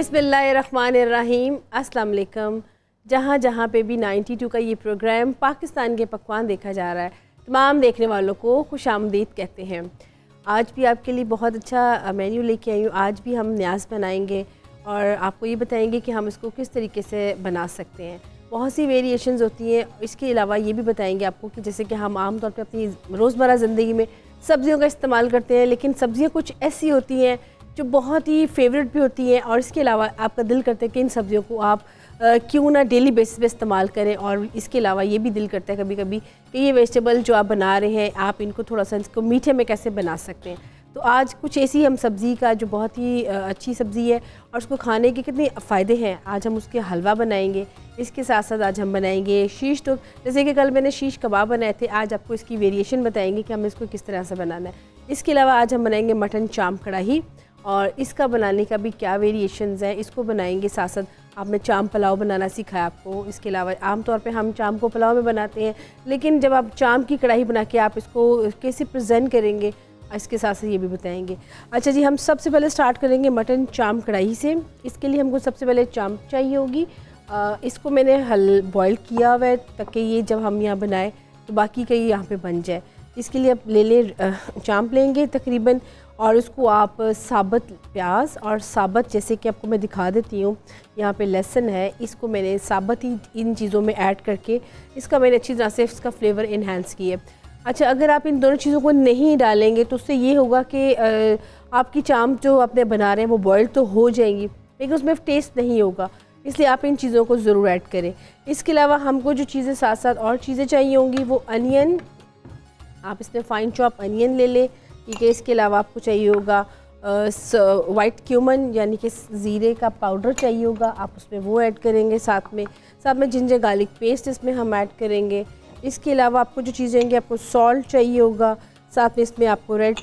बिस्मिल्लाहिर्रहमानिर्रहीम। अस्सलाम वालेकुम। जहाँ जहाँ पे भी 92 का ये प्रोग्राम पाकिस्तान के पकवान देखा जा रहा है, तमाम देखने वालों को खुशामदीद कहते हैं। आज भी आपके लिए बहुत अच्छा मेन्यू लेके आई हूँ। आज भी हम न्याज़ बनाएंगे और आपको ये बताएंगे कि हम इसको किस तरीके से बना सकते हैं। बहुत सी वेरिएशंस होती हैं। इसके अलावा ये भी बताएंगे आपको कि जैसे कि हम आम तौर पे अपनी रोज़मर्रा ज़िंदगी में सब्ज़ियों का इस्तेमाल करते हैं, लेकिन सब्ज़ियाँ कुछ ऐसी होती हैं जो बहुत ही फेवरेट भी होती हैं और इसके अलावा आपका दिल करता है कि इन सब्ज़ियों को आप क्यों ना डेली बेसिस पे इस्तेमाल करें। और इसके अलावा ये भी दिल करता है कभी कभी कि ये वेजिटेबल जो आप बना रहे हैं, आप इनको थोड़ा सा इसको मीठे में कैसे बना सकते हैं। तो आज कुछ ऐसी हम सब्ज़ी का जो बहुत ही अच्छी सब्ज़ी है और उसको खाने के कितने फ़ायदे हैं, आज हम उसके हलवा बनाएंगे। इसके साथ साथ आज हम बनाएंगे शीश। तो जैसे कि कल मैंने शीश कबाब बनाए थे, आज आपको इसकी वेरिएशन बताएंगे कि हम इसको किस तरह से बनाना है। इसके अलावा आज हम बनाएंगे मटन चाम कढ़ाई और इसका बनाने का भी क्या वेरिएशंस हैं, इसको बनाएंगे। साथ साथ आपने चाम पुलाव बनाना सीखा है आपको। इसके अलावा आमतौर पे हम चाम को पुलाव में बनाते हैं, लेकिन जब आप चाम की कढ़ाई बना के आप इसको कैसे प्रेजेंट करेंगे, इसके साथ साथ ये भी बताएंगे। अच्छा जी, हम सबसे पहले स्टार्ट करेंगे मटन चाम कढ़ाई से। इसके लिए हमको सबसे पहले चाम चाहिए होगी। इसको मैंने बॉयल किया हुआ है ताकि ये जब हम यहाँ बनाए तो बाकी का ये यहाँ पे बन जाए। इसके लिए आप ले लें चाम लेंगे तकरीबन, और उसको आप साबुत प्याज और साबुत, जैसे कि आपको मैं दिखा देती हूँ, यहाँ पे लहसुन है, इसको मैंने साबुत ही इन चीज़ों में ऐड करके इसका मैंने अच्छी तरह से इसका फ्लेवर इन्हांस किया। अच्छा, अगर आप इन दोनों चीज़ों को नहीं डालेंगे तो उससे ये होगा कि आपकी चाम जो आपने बना रहे हैं वो बॉयल तो हो जाएंगी, लेकिन उसमें टेस्ट नहीं होगा। इसलिए आप इन चीज़ों को ज़रूर ऐड करें। इसके अलावा हमको जो चीज़ें साथ साथ और चीज़ें चाहिए होंगी वो अनियन, आप इसमें फ़ाइन चॉप अनियन ले लें, ठीक है। इसके अलावा आपको चाहिए होगा वाइट क्यूमन यानी कि ज़ीरे का पाउडर चाहिए होगा, आप उसमें वो ऐड करेंगे। साथ में जिंजर गार्लिक पेस्ट इसमें हम ऐड करेंगे। इसके अलावा आपको जो चीज़ें होंगी, आपको सॉल्ट चाहिए होगा, साथ में इसमें आपको रेड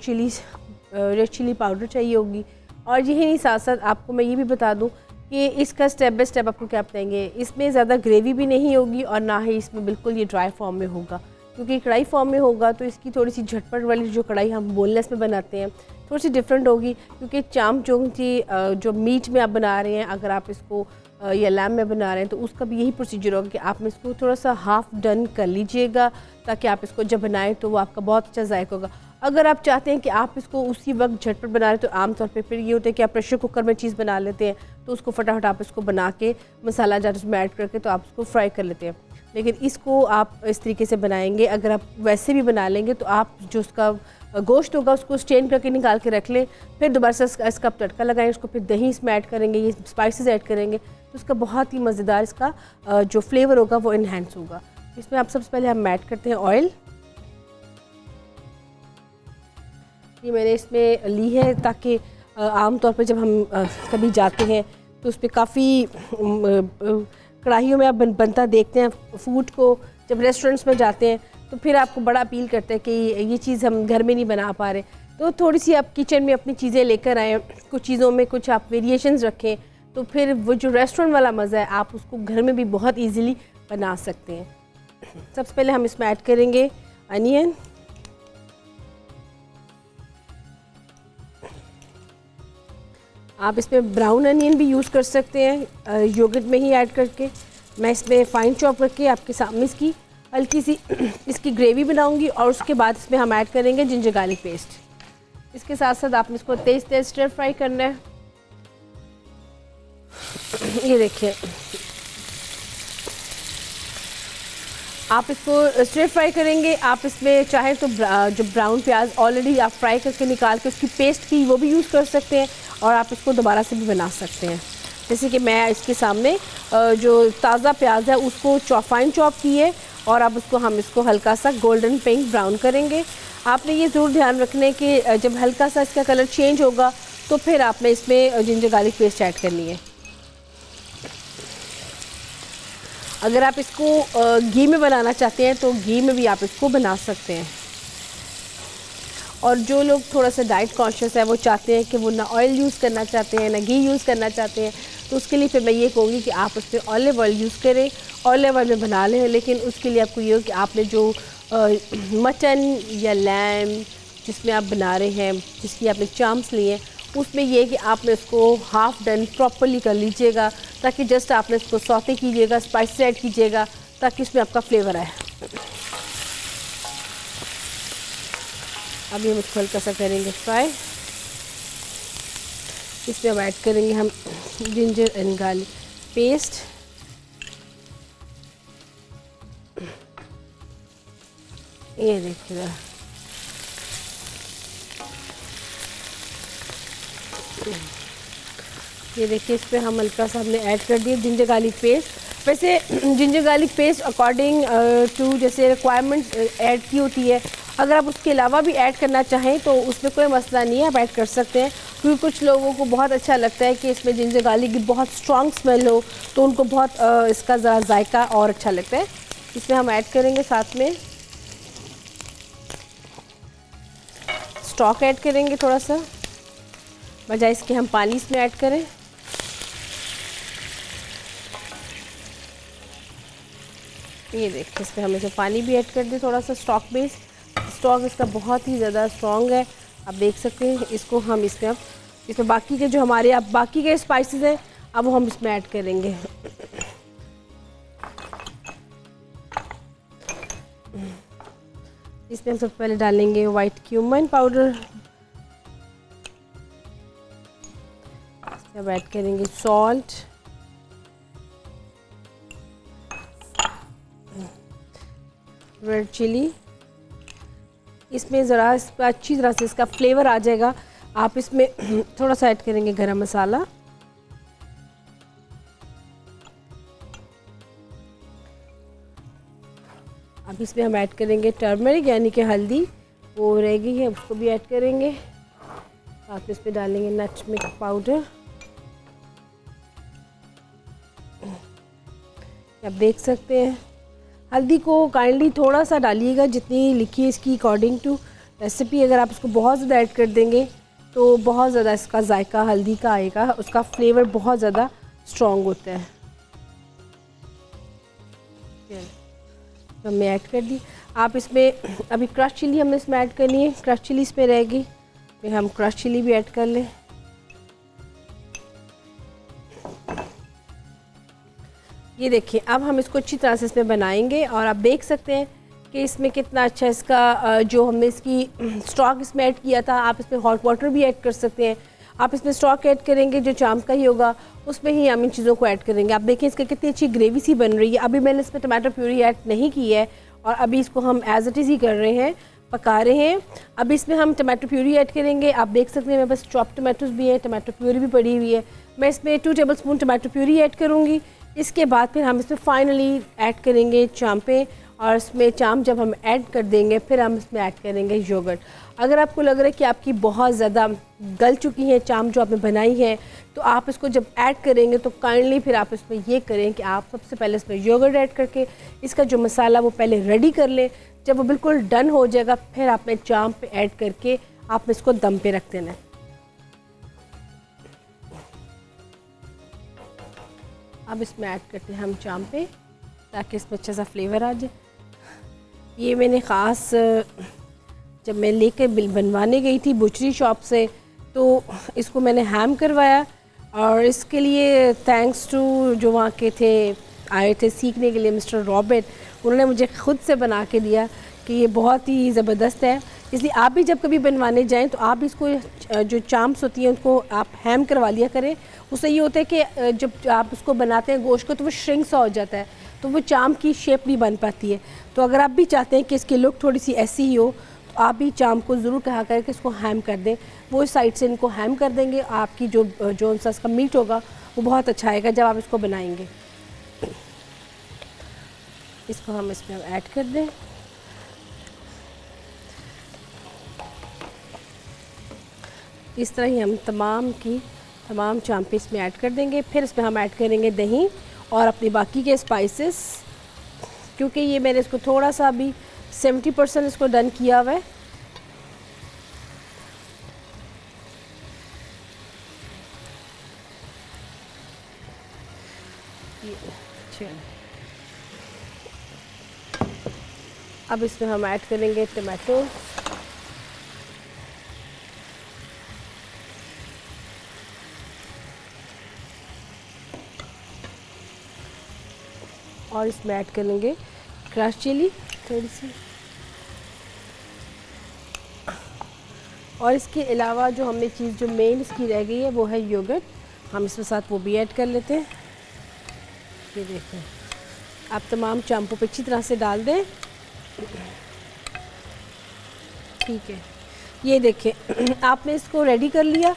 चिली पाउडर चाहिए होगी। और यही नहीं, साथ साथ आपको मैं ये भी बता दूँ कि इसका स्टेप बाय स्टेप आपको क्या बताएंगे। इसमें ज़्यादा ग्रेवी भी नहीं होगी और ना ही इसमें बिल्कुल ये ड्राई फॉर्म में होगा, क्योंकि कढ़ाई फॉर्म में होगा तो इसकी थोड़ी सी झटपट वाली जो कढ़ाई हम बोनलेस में बनाते हैं थोड़ी सी डिफरेंट होगी, क्योंकि चाम जो मीट में आप बना रहे हैं, अगर आप इसको या लैम में बना रहे हैं तो उसका भी यही प्रोसीजर होगा कि आप इसको थोड़ा सा हाफ़ डन कर लीजिएगा ताकि आप इसको जब बनाएं तो वो आपका बहुत अच्छा जायका होगा। अगर आप चाहते हैं कि आप इसको उसी वक्त झटपट बना रहे तो आमतौर पे फिर ये होता है कि आप प्रेशर कुकर में चीज़ बना लेते हैं, तो उसको फटाफट आप इसको बना के मसाला जार उसमें ऐड करके तो आप उसको फ्राई कर लेते हैं। लेकिन इसको आप इस तरीके से बनाएंगे, अगर आप वैसे भी बना लेंगे तो आप जो उसका गोश्त होगा उसको स्टेन करके निकाल के रख लें, फिर दोबारा से इसका तड़का लगाएं, उसको फिर दही इसमें ऐड करेंगे, ये स्पाइसेस ऐड करेंगे तो उसका बहुत ही मज़ेदार इसका जो फ्लेवर होगा वो इन्हेंस होगा। इसमें आप सबसे पहले हम ऐड करते हैं ऑयल। ये मैंने इसमें ली है ताकि आमतौर पर जब हम कभी जाते हैं तो उस पर काफ़ी कढ़ाइयों में आप बनता देखते हैं फूड को, जब रेस्टोरेंट्स में जाते हैं तो फिर आपको बड़ा अपील करता है कि ये चीज़ हम घर में नहीं बना पा रहे, तो थोड़ी सी आप किचन में अपनी चीज़ें लेकर आएँ, कुछ चीज़ों में कुछ आप वेरिएशंस रखें, तो फिर वो जो रेस्टोरेंट वाला मज़ा है आप उसको घर में भी बहुत ईजीली बना सकते हैं। सबसे पहले हम इसमें ऐड करेंगे अनियन। आप इसमें ब्राउन अनियन भी यूज़ कर सकते हैं योगर्ट में ही ऐड करके। मैं इसमें फ़ाइन चॉप करके आपके सामने इसकी हल्की सी इसकी ग्रेवी बनाऊंगी और उसके बाद इसमें हम ऐड करेंगे जिंजर गार्लिक पेस्ट। इसके साथ साथ आपने इसको तेज़ स्टर फ्राई करना है। ये देखिए, आप इसको स्टर फ्राई करेंगे। आप इसमें चाहे तो जो ब्राउन प्याज ऑलरेडी आप फ्राई करके निकाल के उसकी पेस्ट की वो भी यूज़ कर सकते हैं और आप इसको दोबारा से भी बना सकते हैं। जैसे कि मैं इसके सामने जो ताज़ा प्याज है उसको फाइन चॉप की है और अब हम इसको हल्का सा गोल्डन पिंक ब्राउन करेंगे। आपने ये ज़रूर ध्यान रखना है कि जब हल्का सा इसका कलर चेंज होगा तो फिर आपने इसमें जिंजर गार्लिक पेस्ट ऐड करनी है। अगर आप इसको घी में बनाना चाहते हैं तो घी में भी आप इसको बना सकते हैं। और जो लोग थोड़ा सा डाइट कॉन्शियस है, वो चाहते हैं कि वो ना ऑयल यूज़ करना चाहते हैं ना घी यूज़ करना चाहते हैं, तो उसके लिए फिर मैं ये कहूँगी कि आप उसमें ऑलिव ऑयल यूज़ करें, ऑलिव ऑयल में बना लें। लेकिन उसके लिए आपको ये हो कि आपने जो मटन या लैम जिसमें आप बना रहे हैं, जिसकी आपने चाम्स लिए हैं, उसमें ये है कि आपने इसको हाफ डन प्रॉपरली कर लीजिएगा, ताकि जस्ट आपने इसको सौते कीजिएगा, स्पाइसेस ऐड कीजिएगा ताकि इसमें आपका फ्लेवर आए। अभी हम इसको हल्का सा करेंगे फ्राई। इसमें हम ऐड करेंगे हम जिंजर एंड गार्लिक पेस्ट। ये देखिए, ये देखिए, इस पर हम हल्का सा हमने ऐड कर दिया जिंजर गार्लिक पेस्ट। वैसे ginger garlic paste according to जैसे रिक्वायरमेंट ऐड की होती है, अगर आप उसके अलावा भी ऐड करना चाहें तो उसमें कोई मसला नहीं है, आप ऐड कर सकते हैं। क्योंकि कुछ लोगों को बहुत अच्छा लगता है कि इसमें जिंजर गार्लिक की बहुत स्ट्रॉन्ग स्मेल हो, तो उनको बहुत इसका ज़रा जायका और अच्छा लगता है। इसमें हम ऐड करेंगे साथ में स्टॉक ऐड करेंगे थोड़ा सा, बजाय इसके हम पानी इसमें ऐड करें। ये देखिए, इसमें हम इसे पानी भी ऐड कर दें थोड़ा सा स्टॉक बेस। स्टॉक इसका बहुत ही ज़्यादा स्ट्रॉन्ग है, आप देख सकते हैं। इसको हम इसमें बाकी के जो हमारे अब बाकी के स्पाइसेस हैं अब वो हम इसमें ऐड करेंगे। इसमें हम सबसे पहले डालेंगे वाइट क्यूमन पाउडर, अब ऐड करेंगे सॉल्ट, रेड चिली। इसमें ज़रा इसका अच्छी तरह से इसका फ्लेवर आ जाएगा। आप इसमें थोड़ा सा ऐड करेंगे गरम मसाला, अब इसमें हम ऐड करेंगे टर्मरिक यानी कि हल्दी, वो रह गई है उसको भी ऐड करेंगे। आप इसमें डालेंगे नटमेग पाउडर, आप देख सकते हैं। हल्दी को काइंडली थोड़ा सा डालिएगा, जितनी लिखी है इसकी अकॉर्डिंग टू रेसिपी। अगर आप इसको बहुत ज़्यादा ऐड कर देंगे तो बहुत ज़्यादा इसका जायका हल्दी का आएगा, उसका फ्लेवर बहुत ज़्यादा स्ट्रॉन्ग होता है। हमने ऐड कर दी। आप इसमें अभी क्रश चिली हमने इसमें ऐड करनी है, क्रश चिली इसमें रहेगी, फिर हम क्रश चिली भी ऐड कर लें। ये देखिए, अब हम इसको अच्छी तरह से इसमें बनाएंगे और आप देख सकते हैं कि इसमें कितना अच्छा इसका जो हमने इसकी स्टॉक इसमें ऐड किया था। आप इसमें हॉट वाटर भी ऐड कर सकते हैं। आप इसमें स्टॉक ऐड करेंगे जो चाम्प का ही होगा, उसमें ही हम इन चीज़ों को ऐड करेंगे। आप देखें इसकी कितनी अच्छी ग्रेवी सी बन रही है। अभी मैंने इसमें टमाटर प्यूरी ऐड नहीं की है और अभी इसको हम एज इट इज़ ही कर रहे हैं, पका रहे हैं। अब इसमें हम टमाटो प्यूरी ऐड करेंगे। आप देख सकते हैं मेरे पास चॉप टमाटोज भी है, टमाटो प्यूरी भी पड़ी हुई है। मैं इसमें 2 table spoon tomato puree add करूँगी। इसके बाद फिर हम इसमें फाइनली ऐड करेंगे चाम्पें, और इसमें चाम्प जब हम ऐड कर देंगे फिर हम इसमें ऐड करेंगे योगर्ट। अगर आपको लग रहा है कि आपकी बहुत ज़्यादा गल चुकी है चाम्प जो आपने बनाई है, तो आप इसको जब ऐड करेंगे तो काइंडली फिर आप इसमें ये करें कि आप सबसे पहले इसमें योगर्ट ऐड करके इसका जो मसाला वो पहले रेडी कर लें। जब वो बिल्कुल डन हो जाएगा फिर आपने चाम्प ऐड करके आप इसको दम पे रख देना है। अब इसमें ऐड करते हैं हम चाम्पे ताकि इसमें अच्छा सा फ्लेवर आ जाए। ये मैंने ख़ास जब मैं लेकर बनवाने गई थी बुचरी शॉप से, तो इसको मैंने हैम करवाया और इसके लिए थैंक्स टू जो वहाँ के थे आए थे सीखने के लिए मिस्टर रॉबर्ट, उन्होंने मुझे ख़ुद से बना के दिया कि ये बहुत ही ज़बरदस्त है। इसलिए आप भी जब कभी बनवाने जाएं तो आप इसको जो चाम्प्स होती हैं उनको आप हैम करवा लिया करें। उससे ये होता है कि जब आप उसको बनाते हैं गोश्त को तो वो श्रिंक सा हो जाता है, तो वो चाम्प की शेप नहीं बन पाती है। तो अगर आप भी चाहते हैं कि इसकी लुक थोड़ी सी ऐसी ही हो तो आप भी चाम्प को ज़रूर कहा करें कि इसको हैम कर दें। वो इस साइड से इनको हैम कर देंगे, आपकी जो उनसा इसका मीट होगा वो बहुत अच्छा आएगा जब आप इसको बनाएंगे। इसको हम इसमें ऐड कर दें। इस तरह ही हम तमाम चाम्पे इसमें ऐड कर देंगे। फिर इसमें हम ऐड करेंगे दही और अपने बाकी के स्पाइसेस, क्योंकि ये मैंने इसको थोड़ा सा अभी 70% इसको डन किया हुआ है। अब इसमें हम ऐड करेंगे टमाटो, और इसमें ऐड करेंगे क्रश चिली थोड़ी सी, और इसके अलावा जो हमने चीज़ जो मेन इसकी रह गई है वो है योगर्ट, हम इसके साथ वो भी ऐड कर लेते हैं। ये देखें, आप तमाम चांपों पे अच्छी तरह से डाल दें। ठीक है, ये देखें आपने इसको रेडी कर लिया।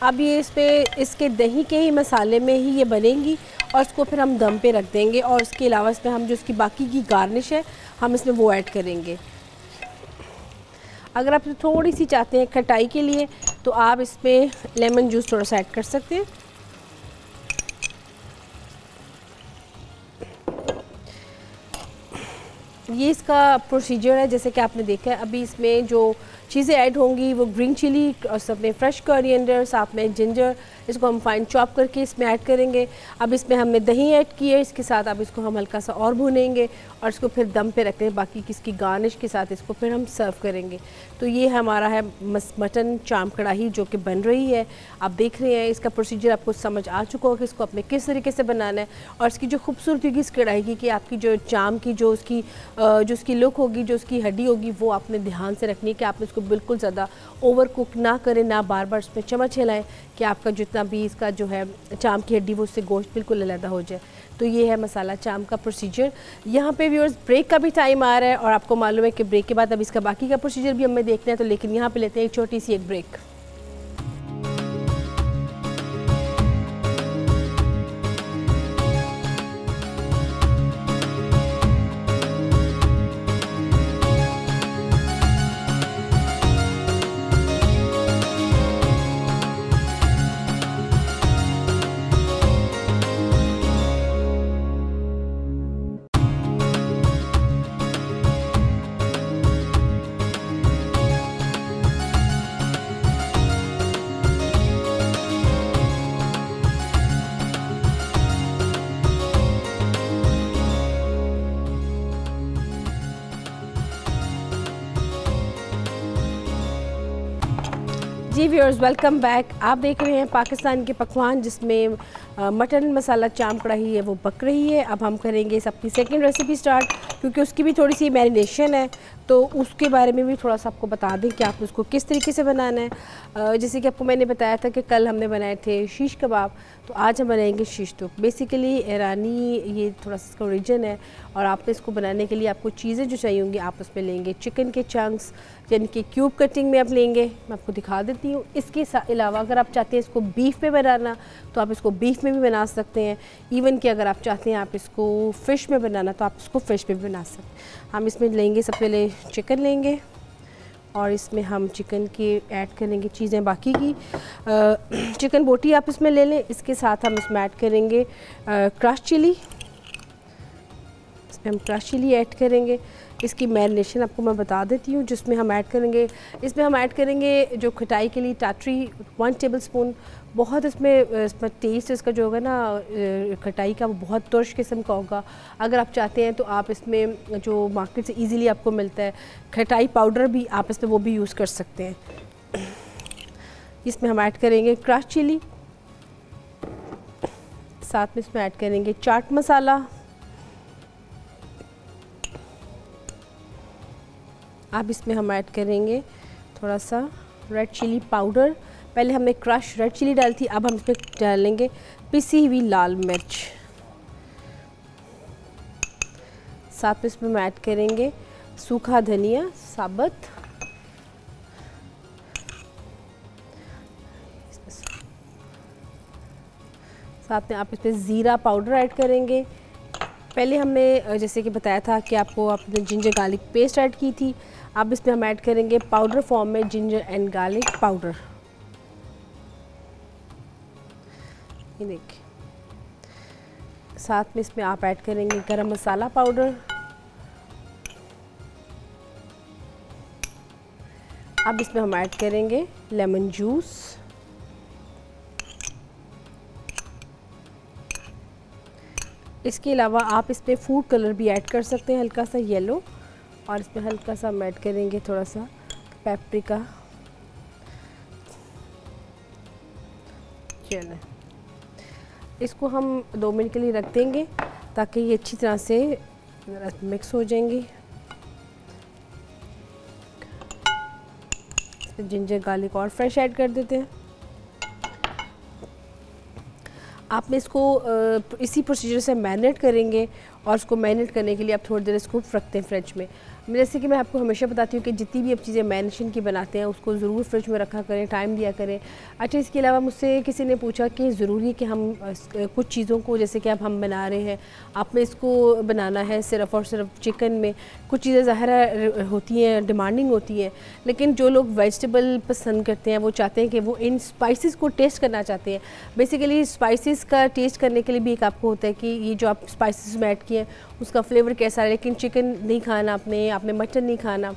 अब ये इस पे इसके दही के ही मसाले में ही ये बनेंगी और इसको फिर हम दम पे रख देंगे, और इसके अलावा इसमें हम जो इसकी बाकी की गार्निश है हम इसमें वो ऐड करेंगे। अगर आप थोड़ी सी चाहते हैं खटाई के लिए तो आप इसमें लेमन जूस थोड़ा सा ऐड कर सकते हैं। ये इसका प्रोसीजर है, जैसे कि आपने देखा है। अभी इसमें जो चीज़ें ऐड होंगी वो ग्रीन चिली और सब में फ्रेश कोरिएंडर, साथ में जिंजर, इसको हम फाइन चॉप करके इसमें ऐड करेंगे। अब इसमें हमने दही ऐड की है, इसके साथ अब इसको हम हल्का सा और भूनेंगे और इसको फिर दम पे रखते हैं। बाकी किसकी गार्निश के साथ इसको फिर हम सर्व करेंगे। तो ये हमारा है मटन चाम कढ़ाई जो कि बन रही है। आप देख रहे हैं इसका प्रोसीजर आपको समझ आ चुका होगा कि इसको अपने किस तरीके से बनाना है। और इसकी जो खूबसूरती होगी इस कढ़ाई की कि आपकी जो चाम की जो उसकी लुक होगी, जो उसकी हड्डी होगी, वो आपने ध्यान से रखनी है कि आपने इसको बिल्कुल ज़्यादा ओवर कुक ना करें, ना बार बार इसमें चम्मच हिलाएं कि आपका जितना भी इसका जो है चाम की हड्डी वो उससे गोश्त बिल्कुल अलग हो जाए। तो ये है मसाला चाम का प्रोसीजर। यहाँ पे व्यूअर्स ब्रेक का भी टाइम आ रहा है और आपको मालूम है कि ब्रेक के बाद अब इसका बाकी का प्रोसीजर भी हमें देखना है। तो लेकिन यहाँ पे लेते हैं एक छोटी सी एक ब्रेक। जी व्यूअर्स, वेलकम बैक। आप देख रहे हैं पाकिस्तान के पकवान जिसमें मटन मसाला चाम कढ़ाई है वो पक रही है। अब हम करेंगे इस अपनी सेकंड रेसिपी स्टार्ट, क्योंकि उसकी भी थोड़ी सी मैरिनेशन है तो उसके बारे में भी थोड़ा सा आपको बता दें कि आप उसको किस तरीके से बनाना है। जैसे कि आपको मैंने बताया था कि कल हमने बनाए थे शीश कबाब, तो आज हम बनाएंगे शीश टुक। बेसिकली ईरानी ये थोड़ा सा इसका ओरिजिन है और आपने इसको बनाने के लिए आपको चीज़ें जो चाहिए होंगी आप उसमें लेंगे चिकन के चंक्स, यानी कि क्यूब कटिंग में आप लेंगे। मैं आपको दिखा देती हूँ। इसके अलावा अगर आप चाहते हैं इसको बीफ पे बनाना तो आप इसको बीफ में भी बना सकते हैं। इवन कि अगर आप चाहते हैं आप इसको फ़िश में बनाना तो आप इसको फ़िश में भी बना सकते हैं। हम इसमें लेंगे सबसे पहले चिकन लेंगे और इसमें हम चिकन की ऐड करेंगे चीज़ें बाकी की। चिकन बोटी आप इसमें ले लें। इसके साथ हम इसमें ऐड करेंगे क्रश चिली। इसमें हम क्रश चिली ऐड करेंगे। इसकी मैरिनेशन आपको मैं बता देती हूँ जिसमें हम ऐड करेंगे। इसमें हम ऐड करेंगे जो खटाई के लिए टाटरी 1 टेबलस्पून। बहुत इसमें टेस्ट इसका जो होगा ना खटाई का वो बहुत तुर्श किस्म का होगा। अगर आप चाहते हैं तो आप इसमें जो मार्केट से इजीली आपको मिलता है खटाई पाउडर भी आप इसमें वो भी यूज़ कर सकते हैं। इसमें हम ऐड करेंगे क्रश चिली, साथ में इसमें ऐड करेंगे चाट मसाला। अब इसमें हम ऐड करेंगे थोड़ा सा रेड चिली पाउडर। पहले हमने क्रश रेड चिली डाली थी, अब हम इसमें डालेंगे पिसी हुई लाल मिर्च। साथ में इसमें हम ऐड करेंगे सूखा धनिया साबुत, साथ में आप इसमें ज़ीरा पाउडर ऐड करेंगे। पहले हमने जैसे कि बताया था कि आपको आपने जिंजर गार्लिक पेस्ट ऐड की थी। अब इसमें हम ऐड करेंगे पाउडर फॉर्म में जिंजर एंड गार्लिक पाउडर। ये देखिए, साथ में इसमें आप ऐड करेंगे गरम मसाला पाउडर। अब इसमें हम ऐड करेंगे लेमन जूस। इसके अलावा आप इसमें फूड कलर भी ऐड कर सकते हैं, हल्का सा येलो। और इसमें हल्का सा हम ऐड करेंगे थोड़ा सा पेपरिका। चलो, इसको हम 2 मिनट के लिए रख देंगे ताकि ये अच्छी तरह से मिक्स हो जाएंगी। जिंजर गार्लिक और फ्रेश ऐड कर देते हैं। आप में इसको इसी प्रोसीजर से मैरिनेट करेंगे और उसको मैरिनेट करने के लिए आप थोड़ी देर इसको रखते हैं फ्रिज में। जैसे कि मैं आपको हमेशा बताती हूँ कि जितनी भी आप चीज़ें मैरिनेशन की बनाते हैं उसको ज़रूर फ्रिज में रखा करें, टाइम दिया करें। अच्छा, इसके अलावा मुझसे किसी ने पूछा कि ज़रूरी है कि हम कुछ चीज़ों को, जैसे कि अब हम बना रहे हैं, आप में इसको बनाना है सिर्फ़ और सिर्फ चिकन में, कुछ चीज़ें ज़ाहिर होती हैं, डिमांडिंग होती हैं, लेकिन जो लोग वेजिटेबल पसंद करते हैं वो चाहते हैं कि वो इन स्पाइसेस को टेस्ट करना चाहते हैं। बेसिकली स्पाइसेस का टेस्ट करने के लिए भी एक आपको होता है कि ये जो आप स्पाइसेस में ऐड किए हैं उसका फ्लेवर कैसा है। लेकिन चिकन नहीं खाना आपने मटन नहीं खाना,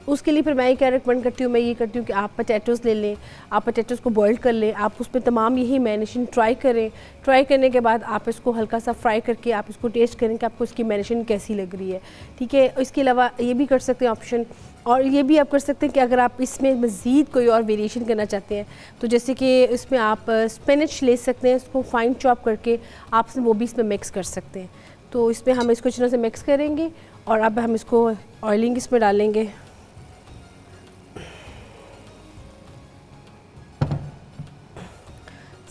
उसके लिए फिर मैं क्या रिकमेंड करती हूँ, मैं ये करती हूँ कि आप पोटैटोज़ ले लें, आप पोटैटोज़ को बॉईल कर लें, आप उस पर तमाम यही मैरिनेशन ट्राई करें। ट्राई करने के बाद आप इसको हल्का सा फ्राई करके आप इसको टेस्ट करें कि आपको इसकी मैरिनेशन कैसी लग रही है, ठीक है। इसके अलावा ये भी कर सकते हैं ऑप्शन, और ये भी आप कर सकते हैं कि अगर आप इसमें मज़ीद कोई और वेरिएशन करना चाहते हैं तो जैसे कि इसमें आप स्पिनच ले सकते हैं, इसको फाइन चॉप करके आप वो भी इसमें मिक्स कर सकते हैं। तो इसमें हम इसको अच्छी तरह से मिक्स करेंगे और अब हम इसको ऑयलिंग इसमें डालेंगे।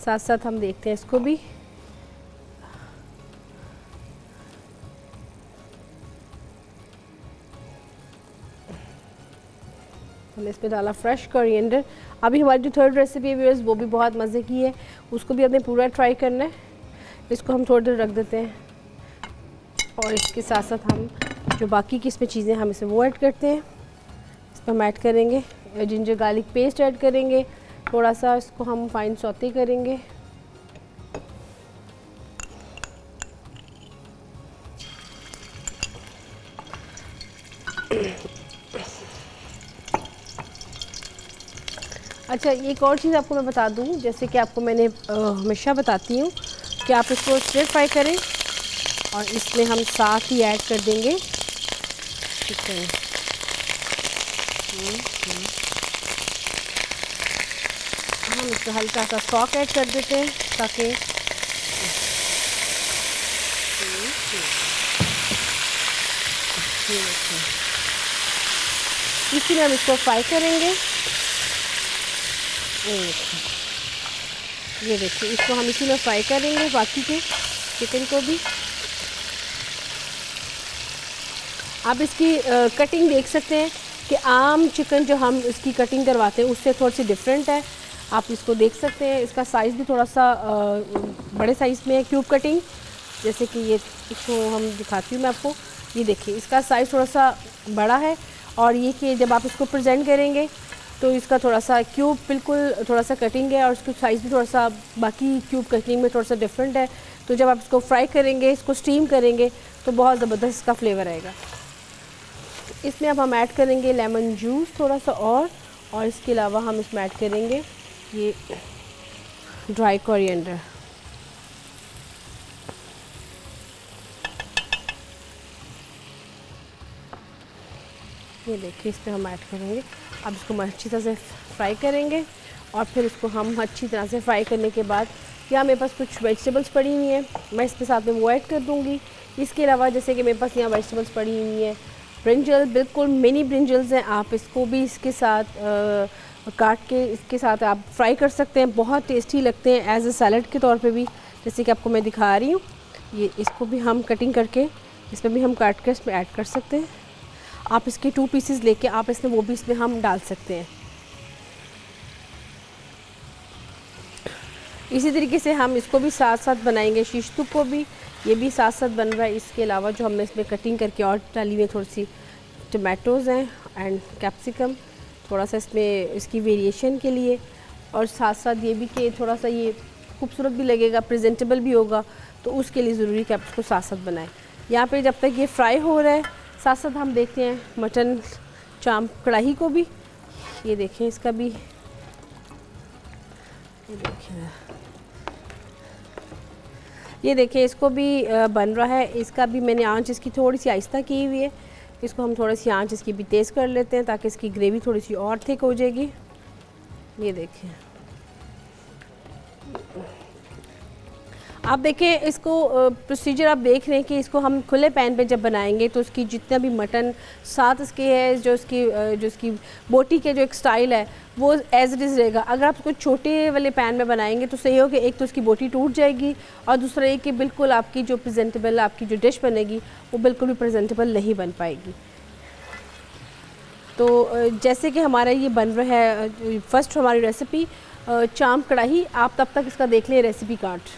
साथ साथ हम देखते हैं इसको भी। हमने इसमें डाला फ्रेश कोरिएंडर। अभी हमारी जो थर्ड रेसिपी है वो भी बहुत मज़े की है, उसको भी हमें पूरा ट्राई करना है। इसको हम थोड़ी देर रख देते हैं और इसके साथ साथ हम जो बाकी की इसमें चीज़ें हम इसमें वो ऐड करते हैं। इस पर हम ऐड करेंगे जिंजर गार्लिक पेस्ट ऐड करेंगे, थोड़ा सा इसको हम फाइन सौते करेंगे। अच्छा, एक और चीज़ आपको मैं बता दूं, जैसे कि आपको मैंने हमेशा बताती हूँ कि आप इसको स्टिर फ्राई करें और इसमें हम साथ ही ऐड कर देंगे चिकन। हम इसमें हल्का सा स्टॉक ऐड कर देते हैं ताकि इसी में हम इसको फ्राई करेंगे। ये देखिए, इसको हम इसी में फ्राई करेंगे, बाकी के चिकन को भी। आप इसकी कटिंग देख सकते हैं कि आम चिकन जो हम इसकी कटिंग करवाते हैं उससे थोड़ी सी डिफरेंट है। आप इसको देख सकते हैं, इसका साइज़ भी थोड़ा सा बड़े साइज़ में है, क्यूब कटिंग। जैसे कि ये इसको हम दिखाती हूँ मैं आपको, ये देखिए इसका साइज़ थोड़ा सा बड़ा है और ये कि जब आप इसको प्रेजेंट करेंगे तो इसका थोड़ा सा क्यूब बिल्कुल थोड़ा सा कटिंग है और इसका साइज़ भी थोड़ा सा बाकी क्यूब कटिंग में थोड़ा सा डिफरेंट है। तो जब आप इसको फ्राई करेंगे, इसको स्टीम करेंगे तो बहुत ज़बरदस्त इसका फ्लेवर आएगा। इसमें अब हम ऐड करेंगे लेमन जूस थोड़ा सा और इसके अलावा हम इसमें ऐड करेंगे ये ड्राई कोरिएंडर। ये देखिए, इसमें हम ऐड करेंगे। अब इसको हम अच्छी तरह से फ्राई करेंगे और फिर इसको हम अच्छी तरह से फ्राई करने के बाद यहाँ मेरे पास कुछ वेजिटेबल्स पड़ी हुई हैं, मैं इसके साथ में वो ऐड कर दूँगी। इसके अलावा जैसे कि मेरे पास यहाँ वेजिटेबल्स पड़ी हुई हैं, ब्रिंजल, बिल्कुल मिनी ब्रिंजल्स हैं, आप इसको भी इसके साथ काट के इसके साथ आप फ्राई कर सकते हैं, बहुत टेस्टी लगते हैं एज ए सैलड के तौर पे भी, जैसे कि आपको मैं दिखा रही हूँ। ये इसको भी हम कटिंग करके इसमें भी हम काट के इसमें ऐड कर सकते हैं। आप इसके 2 पीसेस लेके आप इसमें वो भी इसमें हम डाल सकते हैं। इसी तरीके से हम इसको भी साथ साथ बनाएंगे, शीश तुप को भी ये भी साथ साथ बन रहा है। इसके अलावा जो हमने इसमें कटिंग करके और डाली हुई है, थोड़ी सी टमाटोज़ हैं एंड कैप्सिकम, थोड़ा सा इसमें इसकी वेरिएशन के लिए, और साथ साथ ये भी कि थोड़ा सा ये खूबसूरत भी लगेगा, प्रेजेंटेबल भी होगा, तो उसके लिए ज़रूरी कि आप इसको साथ साथ बनाएं। यहाँ पे जब तक ये फ्राई हो रहा है, साथ साथ हम देखते हैं मटन चाम कढ़ाई को भी। ये देखें, इसका भी ये देखें इसको भी बन रहा है। इसका भी मैंने आंच इसकी थोड़ी सी आहिस्ता की हुई है। इसको हम थोड़ी सी आंच इसकी भी तेज़ कर लेते हैं ताकि इसकी ग्रेवी थोड़ी सी और थिक हो जाएगी। ये देखें, आप देखें इसको प्रोसीजर आप देख रहे हैं कि इसको हम खुले पैन पे जब बनाएंगे तो उसकी जितना भी मटन साथ इसके है जो इसकी बोटी के जो एक स्टाइल है वो एज इट इज़ रहेगा। अगर आप उसको छोटे वाले पैन में बनाएंगे तो सही हो कि एक तो उसकी बोटी टूट जाएगी और दूसरा ये कि बिल्कुल आपकी जो प्रेजेंटेबल आपकी जो डिश बनेगी वो बिल्कुल भी प्रेजेंटेबल नहीं बन पाएगी। तो जैसे कि हमारा ये बन रहा है फर्स्ट हमारी रेसिपी चाम कढ़ाई, आप तब तक इसका देख लें रेसिपी कार्ड।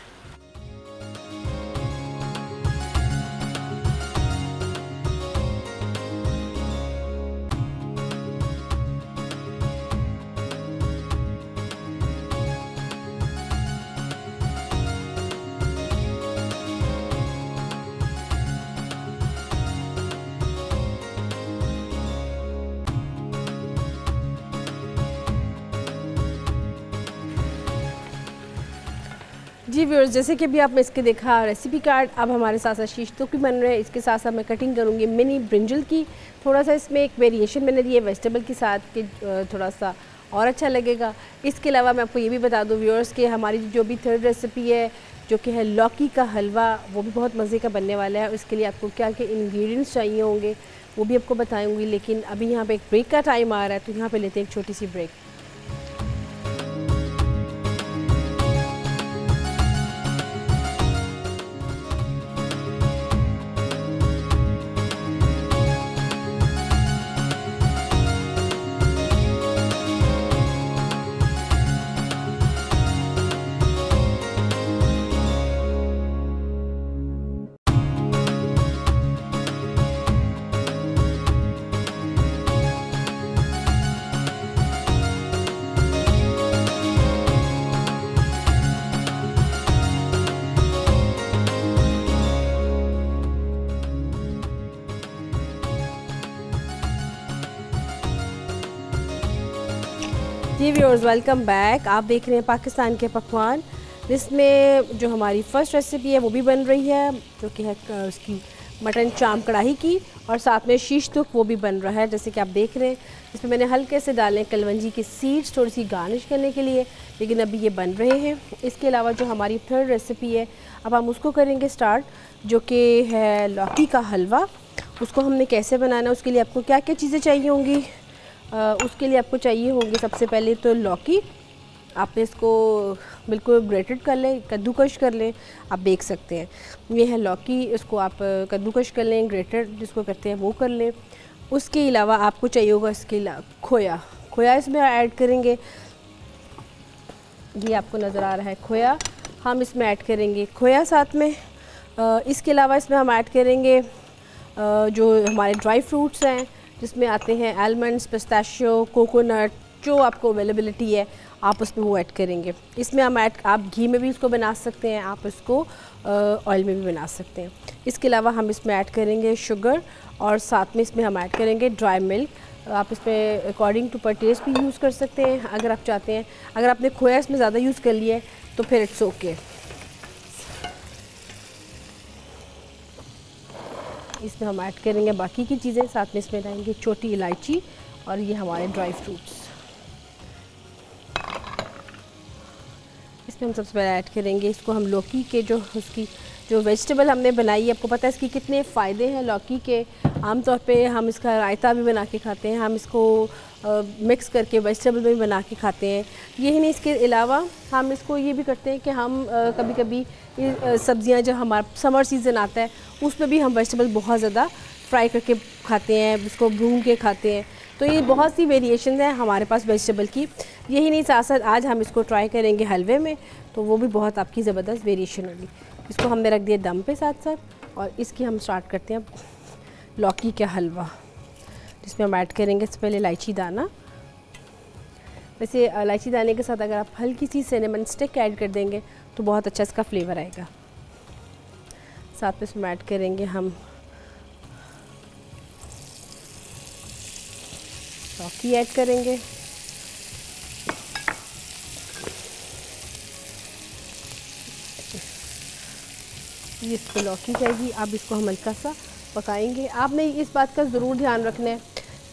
जी व्यूअर्स, जैसे कि अभी आपने इसके देखा रेसिपी कार्ड, अब हमारे साथ साथ शीश तो भी बन रहे हैं। इसके साथ साथ मैं कटिंग करूँगी मिनी ब्रिंजल की। थोड़ा सा इसमें एक वेरिएशन मैंने दी है वेजिटेबल के साथ कि थोड़ा सा और अच्छा लगेगा। इसके अलावा मैं आपको ये भी बता दूँ व्यूअर्स कि हमारी जो भी थर्ड रेसिपी है जो कि है लौकी का हलवा, वो भी बहुत मज़े का बनने वाला है। इसके लिए आपको क्या क्या इंग्रेडिएंट्स चाहिए होंगे वो भी आपको बताऊँगी, लेकिन अभी यहाँ पर एक ब्रेक का टाइम आ रहा है तो यहाँ पर लेते हैं एक छोटी सी ब्रेक। जी व्यूअर्स, वेलकम बैक। आप देख रहे हैं पाकिस्तान के पकवान, जिसमें जो हमारी फ़र्स्ट रेसिपी है वो भी बन रही है जो कि है उसकी मटन चाम कढ़ाई की, और साथ में शीश तुक वो भी बन रहा है जैसे कि आप देख रहे हैं। इसमें मैंने हल्के से डाले कलवंजी की सीड्स थोड़ी सी गार्निश करने के लिए, लेकिन अभी ये बन रहे हैं। इसके अलावा जो हमारी थर्ड रेसिपी है अब हम उसको करेंगे स्टार्ट, जो कि है लौकी का हलवा। उसको हमने कैसे बनाना है, उसके लिए आपको क्या क्या चीज़ें चाहिए होंगी। उसके लिए आपको चाहिए होंगे सबसे पहले तो लौकी, आपने इसको बिल्कुल ग्रेटेड कर लें, कद्दूकश कर लें। आप देख सकते हैं ये है लौकी, इसको आप कद्दूकश कर लें, ग्रेटेड जिसको करते हैं वो कर लें। उसके अलावा आपको चाहिए होगा इसके खोया, खोया इसमें ऐड करेंगे। ये आपको नज़र आ रहा है खोया, हम इसमें ऐड करेंगे खोया साथ में। इसके अलावा इसमें हम ऐड करेंगे जो हमारे ड्राई फ्रूट्स हैं, जिसमें आते हैं आलमंड्स, पिस्ताशियो, कोकोनट, जो आपको अवेलेबिलिटी है आप उसमें वो ऐड करेंगे। इसमें हम आप घी में भी इसको बना सकते हैं, आप इसको ऑयल में भी बना सकते हैं। इसके अलावा हम इसमें ऐड करेंगे शुगर, और साथ में इसमें हम ऐड करेंगे ड्राई मिल्क। आप इसमें अकॉर्डिंग टू पर टेस्ट भी यूज़ कर सकते हैं अगर आप चाहते हैं। अगर आपने खोया इसमें ज़्यादा यूज़ कर लिया है तो फिर इट्स ओके। इसमें हम ऐड करेंगे बाकी की चीज़ें, साथ में इसमें डालेंगे छोटी इलायची और ये हमारे ड्राई फ्रूट्स। इसमें हम सबसे पहले ऐड करेंगे इसको हम लौकी के उसकी जो वेजिटेबल हमने बनाई है। आपको पता है इसकी कितने फ़ायदे हैं लौकी के। आमतौर पे हम इसका रायता भी बना के खाते हैं, हम इसको मिक्स करके वेजिटेबल में भी बना के खाते हैं। यही नहीं, इसके अलावा हम इसको ये भी करते हैं कि हम कभी कभी सब्ज़ियाँ जब हमारा समर सीज़न आता है उसमें भी हम वेजिटेबल बहुत ज़्यादा फ्राई करके खाते हैं, इसको भून के खाते हैं। तो ये बहुत सी वेरिएशन है हमारे पास वेजिटेबल की। यही नहीं, साथ साथ आज हम इसको ट्राई करेंगे हलवे में, तो वो भी बहुत आपकी ज़बरदस्त वेरिएशन होगी। इसको हमने रख दिया दम पे साथ साथ, और इसकी हम स्टार्ट करते हैं लौकी का हलवा, जिसमें हम ऐड करेंगे इससे पहले इलायची दाना। वैसे इलायची दाने के साथ अगर आप हल्की सी सिनेमन स्टिक ऐड कर देंगे तो बहुत अच्छा इसका फ्लेवर आएगा। साथ में इसमें ऐड करेंगे हम लौकी ऐड करेंगे। ये इस पर लौकी जाएगी। अब इसको हम हल्का सा पकाएंगे। आपने इस बात का ज़रूर ध्यान रखना है,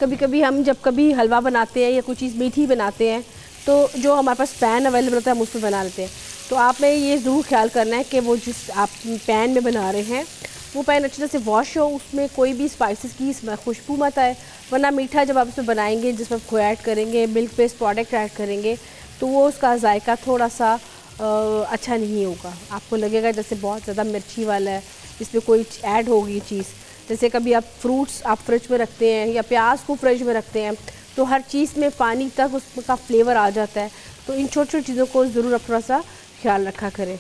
कभी कभी हम जब कभी हलवा बनाते हैं या कोई चीज़ मीठी बनाते हैं तो जो हमारे पास पैन अवेलेबल होता है हम उस पर बना लेते हैं। तो आपने ये ज़रूर ख्याल करना है कि वो जिस आप पैन में बना रहे हैं वो पैन अच्छी तरह से वॉश हो, उसमें कोई भी स्पाइसेस की खुशबू मत आए, वरना मीठा जब आप उसमें बनाएंगे, जिसमें खोया ऐड करेंगे, मिल्क बेस्ड प्रोडक्ट ऐड करेंगे, तो वो उसका जायका थोड़ा सा अच्छा नहीं होगा। आपको लगेगा जैसे बहुत ज़्यादा मिर्ची वाला है, इसमें कोई ऐड होगी चीज़। जैसे कभी आप फ्रूट्स आप फ्रिज में रखते हैं या प्याज को फ्रिज में रखते हैं, तो हर चीज़ में पानी तक उसका फ्लेवर आ जाता है। तो इन छोटी छोटी चीज़ों को ज़रूर आप थोड़ा सा ख्याल रखा करें।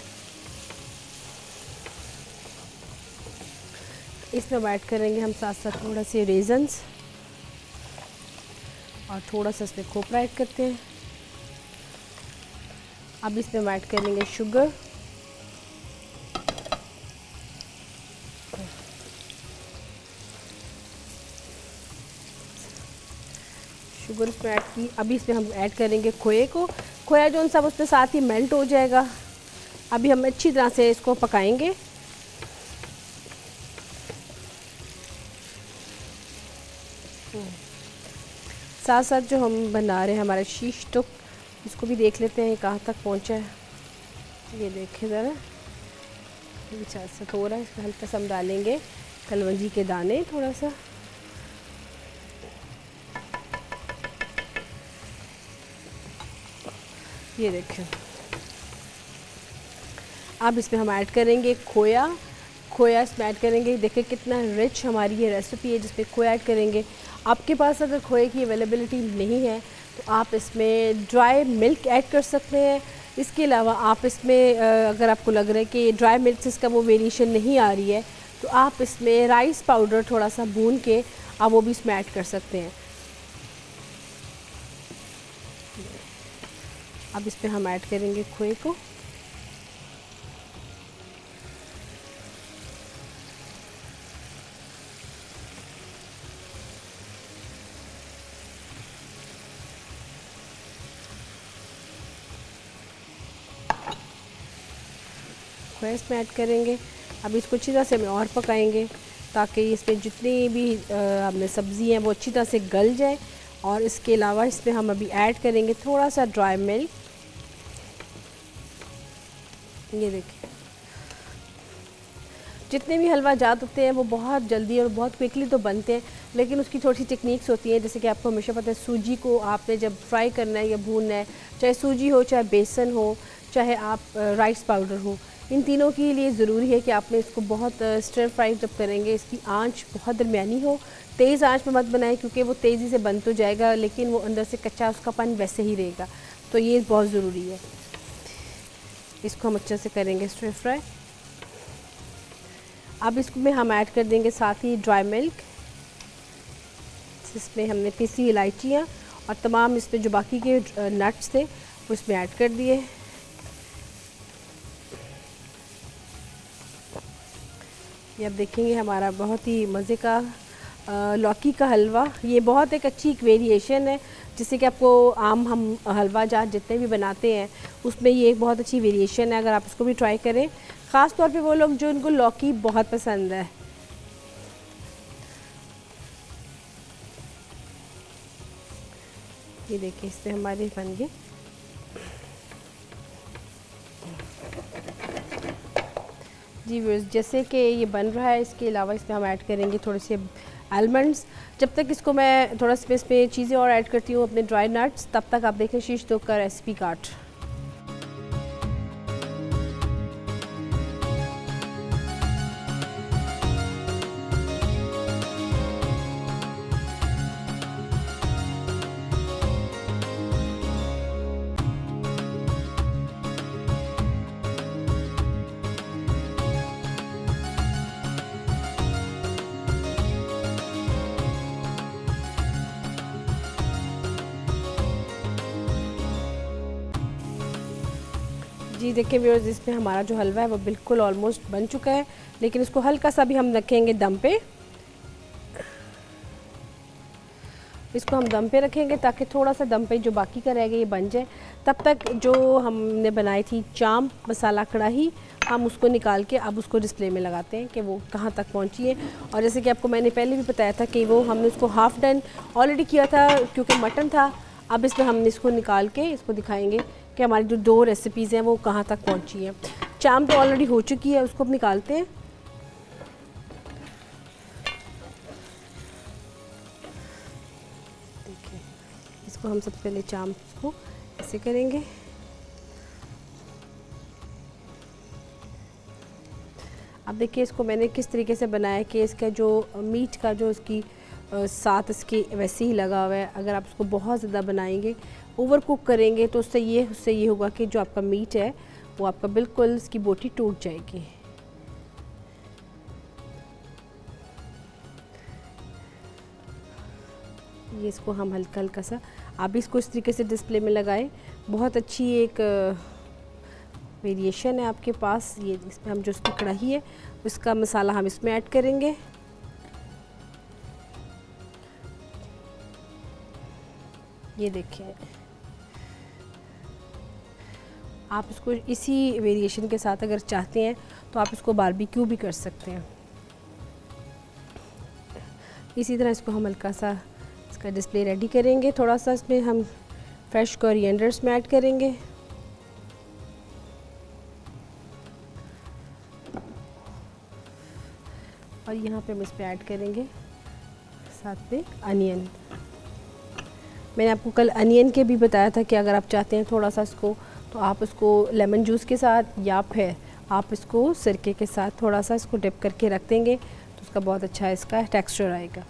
इसमें ऐड करेंगे हम साथ साथ थोड़ा से रेजन्स और थोड़ा सा इसमें खोपरा ऐड करते हैं। अब इसमें ऐड करेंगे शुगर, शुगर इसमें ऐड की। अभी इसमें हम ऐड करेंगे खोए को। खोया जो सब उसके साथ ही मेल्ट हो जाएगा। अभी हम अच्छी तरह से इसको पकाएंगे। साथ साथ जो हम बना रहे हैं हमारा शीश टुक, इसको भी देख लेते हैं कहाँ तक पहुँचा है। ये देखें ज़रा, साथ साथ हो रहा है। इसमें हल्का सा हम डालेंगे कलवंजी के दाने थोड़ा सा। ये देखें। अब इसमें हम ऐड करेंगे खोया। खोया इसमें ऐड करेंगे। देखिए कितना रिच हमारी ये रेसिपी है जिसमें खोया ऐड करेंगे। आपके पास अगर खोए की अवेलेबिलिटी नहीं है तो आप इसमें ड्राई मिल्क ऐड कर सकते हैं। इसके अलावा आप इसमें अगर आपको लग रहा है कि ड्राई मिल्क से इसका वो वेरिएशन नहीं आ रही है, तो आप इसमें राइस पाउडर थोड़ा सा भून के आप वो भी इसमें ऐड कर सकते हैं। अब इस पर हम ऐड करेंगे खोए को। खोया इसमें ऐड करेंगे। अब इसको अच्छी तरह से हम और पकाएंगे ताकि इसमें जितनी भी हमने सब्ज़ी हैं वो अच्छी तरह से गल जाए। और इसके अलावा इसमें हम अभी ऐड करेंगे थोड़ा सा ड्राई मिल्क। ये देखिए, जितने भी हलवा जात होते हैं वो बहुत जल्दी और बहुत क्विकली तो बनते हैं, लेकिन उसकी थोड़ी सी टेक्निक्स होती हैं। जैसे कि आपको हमेशा पता है, सूजी को आपने जब फ्राई करना है या भूनना है, चाहे सूजी हो, चाहे बेसन हो, चाहे आप राइस पाउडर हो, इन तीनों के लिए ज़रूरी है कि आपने इसको बहुत स्टर फ्राई जब करेंगे इसकी आंच बहुत दरमियानी हो। तेज़ आंच में मत बनाएं क्योंकि वो तेज़ी से बन तो जाएगा लेकिन वो अंदर से कच्चा उसकापन वैसे ही रहेगा। तो ये बहुत ज़रूरी है। इसको हम अच्छे से करेंगे स्टर फ्राई। अब इसमें हम ऐड कर देंगे साथ ही ड्राई मिल्क, जिसमें हमने पिसी इलायचियाँ और तमाम इसमें जो बाकी के नट्स थे वो इसमें ऐड कर दिए। ये अब देखेंगे हमारा बहुत ही मज़े का लौकी का हलवा। ये बहुत एक अच्छी एक वेरिएशन है जिससे कि आपको आम हम हलवा जात जितने भी बनाते हैं उसमें ये एक बहुत अच्छी वेरिएशन है। अगर आप इसको भी ट्राई करें, ख़ास तौर पे वो लोग जो उनको लौकी बहुत पसंद है। ये देखिए इससे हमारे बन गए। जी व्यूअर्स, जैसे कि ये बन रहा है, इसके अलावा इसमें हम ऐड करेंगे थोड़े से आलमंड्स। जब तक इसको मैं थोड़ा सा इसमें चीज़ें और ऐड करती हूँ अपने ड्राई नट्स, तब तक आप देखें शीश टुक का रेसिपी कार्ड। जी देखिए व्यूअर्स, इसमें हमारा जो हलवा है वो बिल्कुल ऑलमोस्ट बन चुका है, लेकिन इसको हल्का सा भी हम रखेंगे दम पे। इसको हम दम पे रखेंगे ताकि थोड़ा सा दम पे जो बाकी का रह गया ये बन जाए। तब तक जो हमने बनाई थी चांप मसाला कढ़ाई, हम उसको निकाल के अब उसको डिस्प्ले में लगाते हैं कि वो कहाँ तक पहुँची है। और जैसे कि आपको मैंने पहले भी बताया था कि वो हमने उसको हाफ़ डन ऑलरेडी किया था क्योंकि मटन था। अब इसमें हमने इसको निकाल के इसको दिखाएंगे कि हमारी जो 2 रेसिपीज़ हैं वो कहाँ तक पहुँची हैं। चाम तो ऑलरेडी हो चुकी है, उसको अब निकालते हैं। देखिए, इसको हम सबसे पहले चाम को ऐसे करेंगे। अब देखिए इसको मैंने किस तरीके से बनाया कि इसका जो मीट का जो इसकी साथ इसके वैसे ही लगा हुआ है। अगर आप इसको बहुत ज़्यादा बनाएंगे, ओवर कुक करेंगे, तो उससे ये होगा कि जो आपका मीट है वो आपका बिल्कुल इसकी बोटी टूट जाएगी। ये इसको हम हल्का हल्का सा, आप इसको इस तरीके से डिस्प्ले में लगाएं। बहुत अच्छी एक वेरिएशन है आपके पास। ये इसमें हम जो इसकी कढ़ाई है उसका मसाला हम इसमें ऐड करेंगे। ये देखिए, आप इसको इसी वेरिएशन के साथ अगर चाहते हैं तो आप इसको बारबेक्यू भी कर सकते हैं। इसी तरह इसको हम हल्का सा इसका डिस्प्ले रेडी करेंगे। थोड़ा सा इसमें हम फ्रेश कोरिएंडर्स में ऐड करेंगे। और यहाँ पे हम इस पर ऐड करेंगे साथ में अनियन। मैंने आपको कल अनियन के भी बताया था कि अगर आप चाहते हैं थोड़ा सा इसको, तो आप इसको लेमन जूस के साथ या फिर आप इसको सिरके के साथ थोड़ा सा इसको डिप करके रख देंगे तो उसका बहुत अच्छा इसका टेक्सचर आएगा।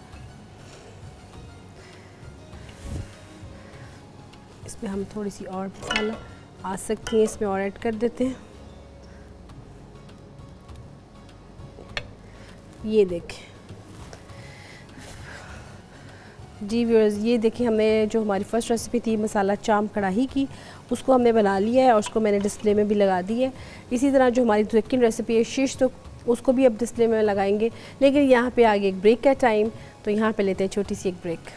इसमें हम थोड़ी सी और मसाला आ सकती है इसमें और ऐड कर देते हैं। ये देखें जी व्यूअर्स, ये देखिए हमें जो हमारी फ़र्स्ट रेसिपी थी मसाला चाम कढ़ाई की, उसको हमने बना लिया है और उसको मैंने डिस्प्ले में भी लगा दी है। इसी तरह जो हमारी सेकंड रेसिपी है शिश, तो उसको भी अब डिस्प्ले में लगाएंगे। लेकिन यहाँ पे आगे एक ब्रेक का टाइम, तो यहाँ पे लेते हैं छोटी सी एक ब्रेक।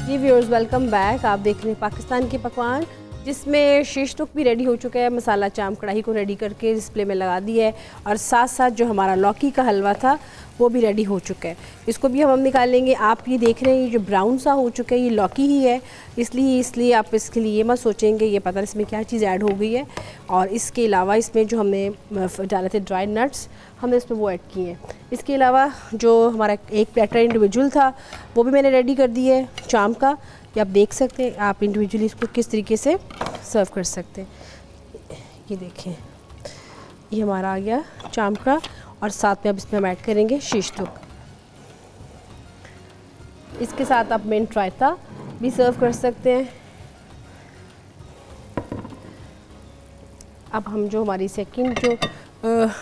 जी व्यूअर्स, वेलकम बैक। आप देख रहे हैं पाकिस्तान के पकवान, जिसमें शीश तुक भी रेडी हो चुका है। मसाला चाम कढ़ाई को रेडी करके डिस्प्ले में लगा दिया है और साथ साथ जो हमारा लौकी का हलवा था वो भी रेडी हो चुका है। इसको भी हम निकालेंगे। आप ये देख रहे हैं ये जो ब्राउन सा हो चुका है ये लौकी ही है, इसलिए आप इसके लिए ये मत सोचेंगे ये पता नहीं इसमें क्या चीज़ ऐड हो गई है। और इसके अलावा इसमें जो हमने डाले थे ड्राई नट्स, हमने इसमें वो ऐड किए हैं। इसके अलावा जो हमारा एक प्लेटर इंडिविजुअल था वो भी मैंने रेडी कर दिया है चाम का। ये आप देख सकते हैं आप इंडिविजुअली इसको किस तरीके से सर्व कर सकते हैं। ये देखें ये हमारा आ गया चाम का, और साथ में अब इसमें हम ऐड करेंगे शीश तुक। इसके साथ आप मिंट रायता भी सर्व कर सकते हैं। अब हम जो हमारी सेकंड जो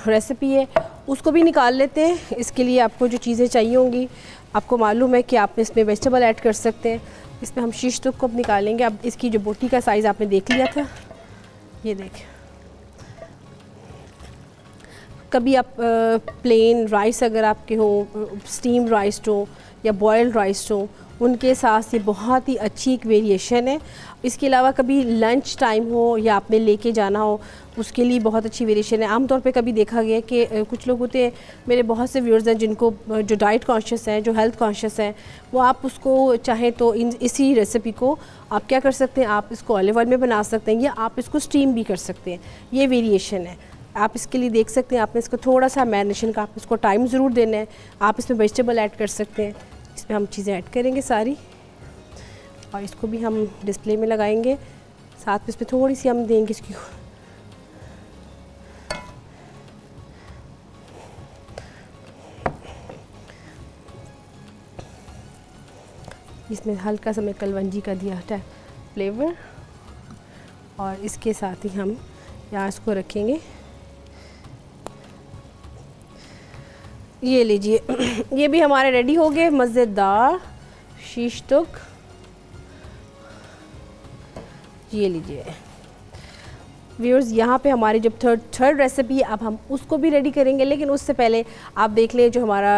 रेसिपी है उसको भी निकाल लेते हैं। इसके लिए आपको जो चीज़ें चाहिए होंगी, आपको मालूम है कि आप इसमें वेजिटेबल ऐड कर सकते हैं। इसमें हम शीश तुक को अब निकालेंगे। अब इसकी जो बोटी का साइज़ आपने देख लिया था, ये देखें। कभी आप प्लेन राइस अगर आपके हो, स्टीम राइस हो या बॉयल्ड राइस हो, उनके साथ ये बहुत ही अच्छी एक वेरिएशन है। इसके अलावा कभी लंच टाइम हो या आपने लेके जाना हो, उसके लिए बहुत अच्छी वेरिएशन है। आमतौर पे कभी देखा गया कि कुछ लोग होते हैं, मेरे बहुत से व्यूअर्स हैं जिनको जो डाइट कॉन्शियस हैं, जो हेल्थ कॉन्शियस हैं, वो आप उसको चाहें तो इसी रेसिपी को आप क्या कर सकते हैं, आप इसको ऑलिव ऑयल में बना सकते हैं या आप इसको स्टीम भी कर सकते हैं। ये वेरिएशन है। आप इसके लिए देख सकते हैं, आपने इसको थोड़ा सा मैरिनेशन का आप इसको टाइम ज़रूर देना है। आप इसमें वेजिटेबल ऐड कर सकते हैं। इसमें हम चीज़ें ऐड करेंगे सारी, और इसको भी हम डिस्प्ले में लगाएंगे। साथ में इसमें थोड़ी सी हम देंगे इसकी, इसमें हल्का सा मैं कलवंजी का दिया था फ्लेवर, और इसके साथ ही हम यहाँ इसको रखेंगे ये लीजिए ये भी हमारे रेडी हो गए मज़ेदार शीश टुक। ये लीजिए व्यूअर्स, यहाँ पे हमारी जब थर्ड रेसिपी अब हम उसको भी रेडी करेंगे, लेकिन उससे पहले आप देख लें जो हमारा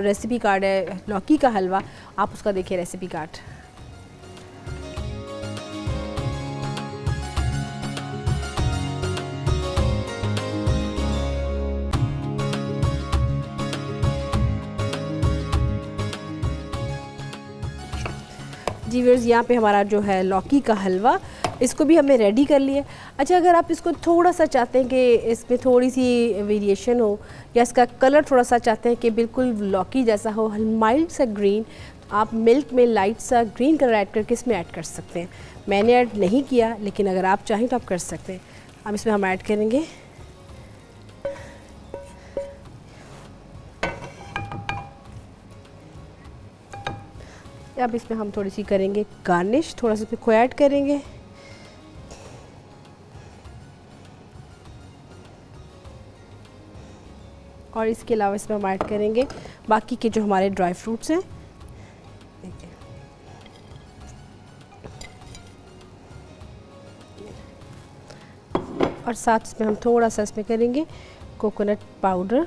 रेसिपी कार्ड है लौकी का हलवा, आप उसका देखिए रेसिपी कार्ड। जी व्यूअर्स, यहाँ पे हमारा जो है लौकी का हलवा, इसको भी हमने रेडी कर लिया। अच्छा, अगर आप इसको थोड़ा सा चाहते हैं कि इसमें थोड़ी सी वेरिएशन हो या इसका कलर थोड़ा सा चाहते हैं कि बिल्कुल लौकी जैसा हो, माइल्ड सा ग्रीन, आप मिल्क में लाइट सा ग्रीन कलर ऐड करके इसमें ऐड कर सकते हैं। मैंने ऐड नहीं किया, लेकिन अगर आप चाहें तो आप कर सकते हैं। अब इसमें हम ऐड करेंगे अब इसमें हम थोड़ी सी करेंगे गार्निश, थोड़ा सा इसमें खोया ऐड करेंगे। और इसके अलावा इसमें हम ऐड करेंगे बाकी के जो हमारे ड्राई फ्रूट्स हैं। और साथ इसमें हम थोड़ा सा इसमें करेंगे कोकोनट पाउडर।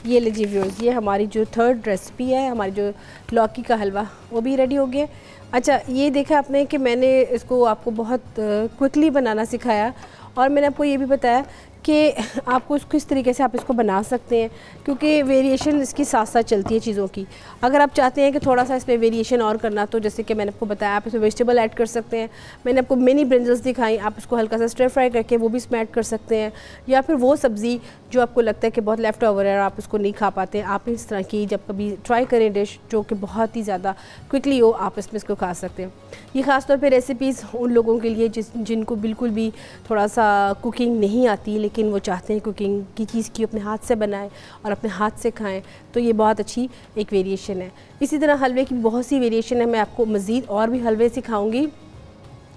ये लीजिए व्यूअर्स, ये हमारी जो थर्ड रेसिपी है, हमारी जो लौकी का हलवा, वो भी रेडी हो गया। अच्छा, ये देखा आपने कि मैंने इसको आपको बहुत क्विकली बनाना सिखाया, और मैंने आपको ये भी बताया कि आपको इसको किस तरीके से आप इसको बना सकते हैं, क्योंकि वेरिएशन इसकी साथ साथ चलती है चीज़ों की। अगर आप चाहते हैं कि थोड़ा सा इसमें वेरिएशन और करना, तो जैसे कि मैंने आपको बताया आप इसमें वेजिटेबल ऐड कर सकते हैं। मैंने आपको मिनी ब्रिंजल्स दिखाई, आप इसको हल्का सा स्टर फ्राई करके वो भी इसमें ऐड कर सकते हैं। या फिर वो सब्ज़ी जो आपको लगता है कि बहुत लेफ़्ट ओवर है और आप उसको नहीं खा पाते, आप इस तरह की जब कभी ट्राई करें डिश जो कि बहुत ही ज़्यादा क्विकली हो, आप इसमें इसको खा सकते हैं। ये ख़ासतौर पर रेसिपीज़ उन लोगों के लिए जिनको बिल्कुल भी थोड़ा सा कुकिंग नहीं आती, लेकिन वो चाहते हैं कुकिंग की चीज़ की अपने हाथ से बनाएं और अपने हाथ से खाएं, तो ये बहुत अच्छी एक वेरिएशन है। इसी तरह हलवे की बहुत सी वेरिएशन है, मैं आपको मज़ीद और भी हलवे सिखाऊंगी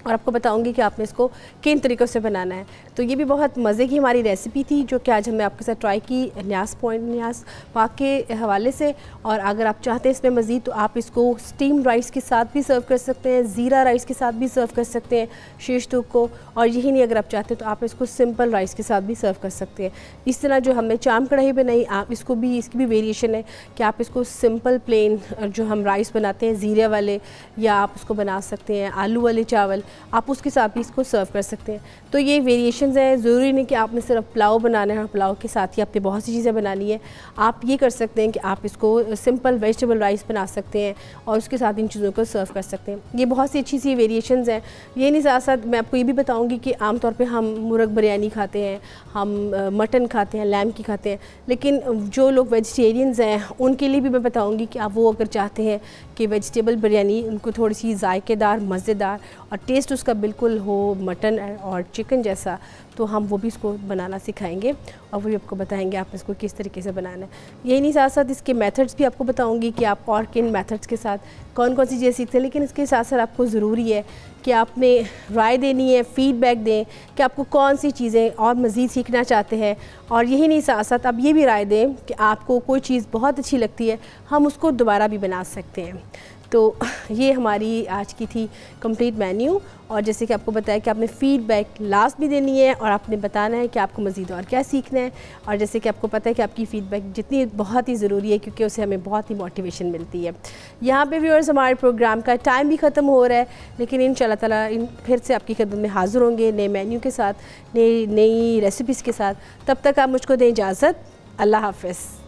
और आपको बताऊंगी कि आपने इसको किन तरीक़ों से बनाना है। तो ये भी बहुत मज़े की हमारी रेसिपी थी जो कि आज हमने आपके साथ ट्राई की न्यास पाक के हवाले से। और अगर आप चाहते हैं इसमें मज़ीद, तो आप इसको स्टीम राइस के साथ भी सर्व कर सकते हैं, ज़ीरा राइस के साथ भी सर्व कर सकते हैं शीश टुक को। और यही नहीं, अगर आप चाहते हैं तो आप इसको सिंपल राइस के साथ भी सर्व कर सकते हैं। इस तरह जो हमने चाम कढ़ाई बनाई, आप इसको भी, इसकी भी वेरिएशन है कि आप इसको सिंपल प्लेन जो हम राइस बनाते हैं ज़ीरे वाले, या आप उसको बना सकते हैं आलू वाले चावल, आप उसके साथ भी इसको सर्व कर सकते हैं। तो ये वेरिएशंस हैं, ज़रूरी नहीं कि आपने सिर्फ पुलाव बनाना है और पुलाव के साथ ही आपने बहुत सी चीज़ें बनानी है। आप ये कर सकते हैं कि आप इसको सिंपल वेजिटेबल राइस बना सकते हैं और उसके साथ इन चीज़ों को सर्व कर सकते हैं। ये बहुत सी अच्छी सी वेरिएशंस हैं। ये नहीं, साथ साथ मैं आपको ये भी बताऊँगी कि आमतौर पर हम मुर्ग बिरयानी खाते हैं, हम मटन खाते हैं, लैम की खाते हैं, लेकिन जो लोग वेजिटेरियंस हैं उनके लिए भी मैं बताऊँगी कि आप वो अगर चाहते हैं कि वेजिटेबल बिरयानी उनको थोड़ी सी जायकेदार, मज़ेदार और टेस्ट उसका बिल्कुल हो मटन और चिकन जैसा, तो हम वो भी इसको बनाना सिखाएंगे और वो भी आपको बताएंगे आप इसको किस तरीके से बनाना है। यही नहीं, साथ साथ इसके मेथड्स भी आपको बताऊंगी कि आप और किन मेथड्स के साथ कौन कौन सी चीज़ें सीखते हैं। लेकिन इसके साथ साथ आपको ज़रूरी है कि आपने राय देनी है, फ़ीडबैक दें कि आपको कौन सी चीज़ें और मज़ीद सीखना चाहते हैं। और यही नहीं, साथ साथ आप ये भी राय दें कि आपको कोई चीज़ बहुत अच्छी लगती है, हम उसको दोबारा भी बना सकते हैं। तो ये हमारी आज की थी कंप्लीट मेन्यू। और जैसे कि आपको बताया कि आपने फ़ीडबैक लास्ट भी देनी है और आपने बताना है कि आपको मज़ीद और क्या सीखना है। और जैसे कि आपको पता है कि आपकी फ़ीडबैक जितनी बहुत ही ज़रूरी है, क्योंकि उससे हमें बहुत ही मोटिवेशन मिलती है। यहाँ पे व्यूअर्स, हमारे प्रोग्राम का टाइम भी ख़त्म हो रहा है, लेकिन इंशाल्लाह ताला फिर से आपकी खिदमत में हाज़िर होंगे नए मेन्यू के साथ, नई रेसिपीज़ के साथ। तब तक आप मुझको दें इजाज़त। अल्लाह हाफ़िज़।